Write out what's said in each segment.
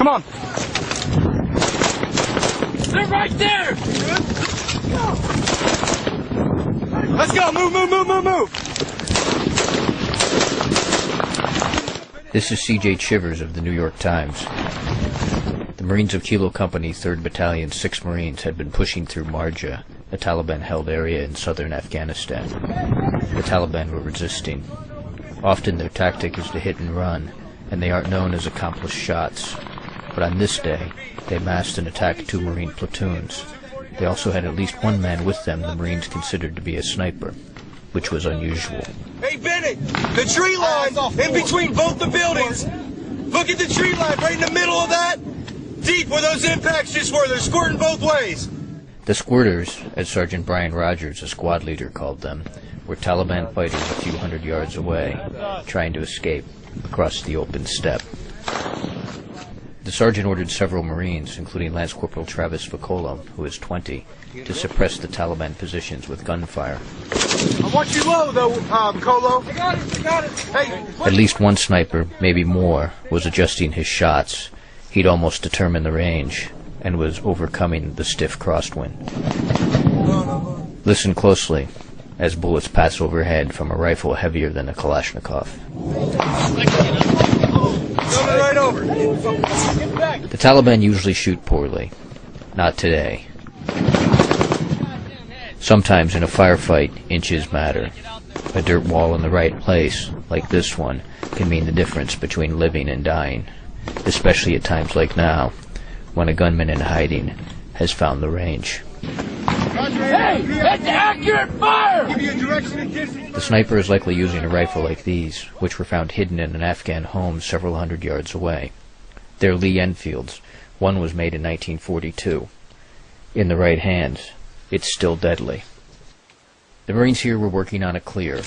Come on. They're right there! Let's go! Move! This is C.J. Chivers of the New York Times. The Marines of Kilo Company, 3rd Battalion, 6 Marines had been pushing through Marjah, a Taliban-held area in southern Afghanistan. The Taliban were resisting. Often their tactic is to hit and run, and they aren't known as accomplished shots. But on this day, they massed and attacked 2 Marine platoons. They also had at least one man with them the Marines considered to be a sniper, which was unusual. Hey, Bennett! The tree line in between both the buildings! Look at the tree line right in the middle of that! Deep where those impacts just were. They're squirting both ways. The squirters, as Sergeant Brian Rogers, a squad leader, called them, were Taliban fighters a few hundred yards away, trying to escape across the open steppe. The sergeant ordered several Marines, including Lance Corporal Travis Vicolo, who was 20, to suppress the Taliban positions with gunfire. I want you low, though, Vicolo. I got it. Hey. At least one sniper, maybe more, was adjusting his shots. He'd almost determined the range, and was overcoming the stiff crosswind. Listen closely as bullets pass overhead from a rifle heavier than a Kalashnikov. Right over. The Taliban usually shoot poorly. Not today. Sometimes in a firefight, inches matter. A dirt wall in the right place, like this one, can mean the difference between living and dying, especially at times like now, when a gunman in hiding has found the range. Hey! That's accurate fire! Give you a direction and distance. The sniper is likely using a rifle like these, which were found hidden in an Afghan home several hundred yards away. They're Lee Enfields. One was made in 1942. In the right hand, it's still deadly. The Marines here were working on a clear,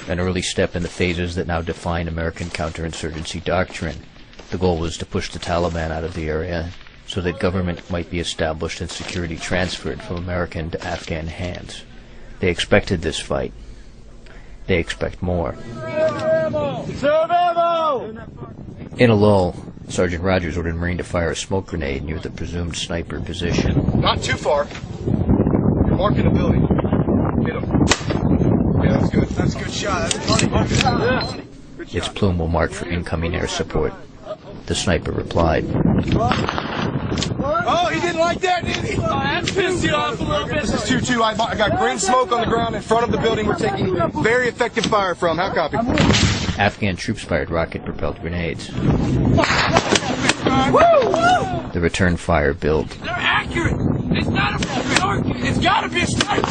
an early step in the phases that now define American counterinsurgency doctrine. The goal was to push the Taliban out of the area so that government might be established and security transferred from American to Afghan hands. They expected this fight. They expect more. In a lull, Sergeant Rogers ordered a Marine to fire a smoke grenade near the presumed sniper position. Not too far. You're marking the building. Hit him. Yeah, that's good. That's a good shot. That's funny. Yeah. Good shot. Its plume will mark for incoming air support. The sniper replied. Oh, he didn't like that, did he? Oh, that pissed you off a little bit. This is 2-2. I got green smoke on the ground in front of the building we're taking very effective fire from. How copy? Afghan troops fired rocket-propelled grenades. The return fire built. They're accurate. It's not a target. It's got to be a sniper.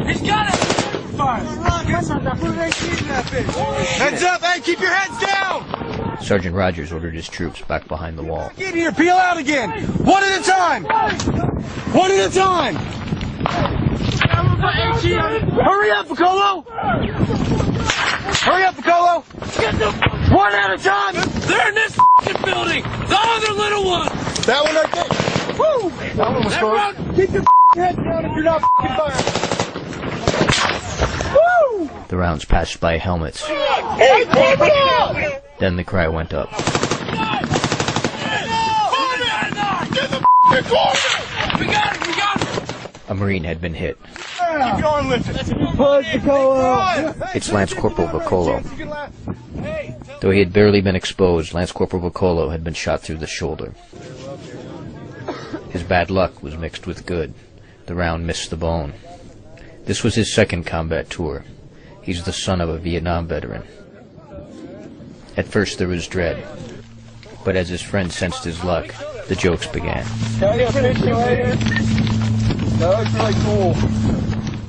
It's got to be fire. Heads up. Hey, keep your heads down. Sergeant Rogers ordered his troops back behind the wall. Get here. Peel out again. One at a time. One at a time. Hurry up, Vicolo. Hurry up, Vicolo. One at a time. They're in this building. The other little one. That one right there. Woo. That one was close. Keep your head down if you're not firing. Woo. The rounds passed by helmets. Then the cry went up. We got it. A Marine had been hit. Keep your arm lifted. Push, Vicolo. It's Lance Corporal Vicolo. Though he had barely been exposed, Lance Corporal Vicolo had been shot through the shoulder. His bad luck was mixed with good. The round missed the bone. This was his second combat tour. He's the son of a Vietnam veteran. At first there was dread, but as his friend sensed his luck, the jokes began. That looks really cool.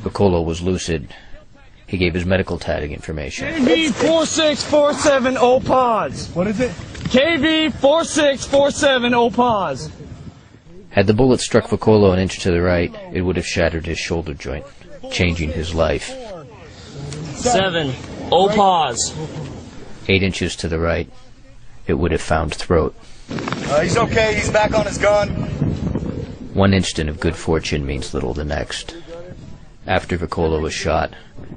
Vicolo was lucid. He gave his medical tag information. KV4647 OPAWS. What is it? KV4647 OPAWS. Had the bullet struck Vicolo an inch to the right, it would have shattered his shoulder joint, changing his life. 7 OPAWS. 8 inches to the right, it would have found throat. He's okay. He's back on his gun. 1 instant of good fortune means little the next. After Vicolo was shot,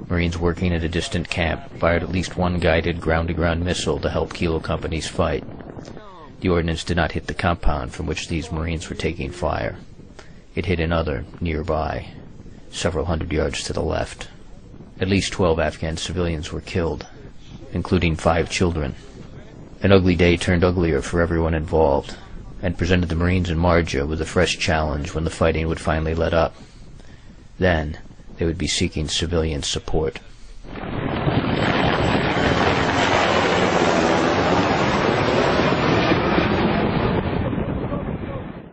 Marines working at a distant camp fired at least one guided ground-to-ground missile to help Kilo Company's fight. The ordnance did not hit the compound from which these Marines were taking fire. It hit another, nearby, several hundred yards to the left. At least 12 Afghan civilians were killed, including 5 children. An ugly day turned uglier for everyone involved, and presented the Marines in Marjah with a fresh challenge when the fighting would finally let up. Then, they would be seeking civilian support.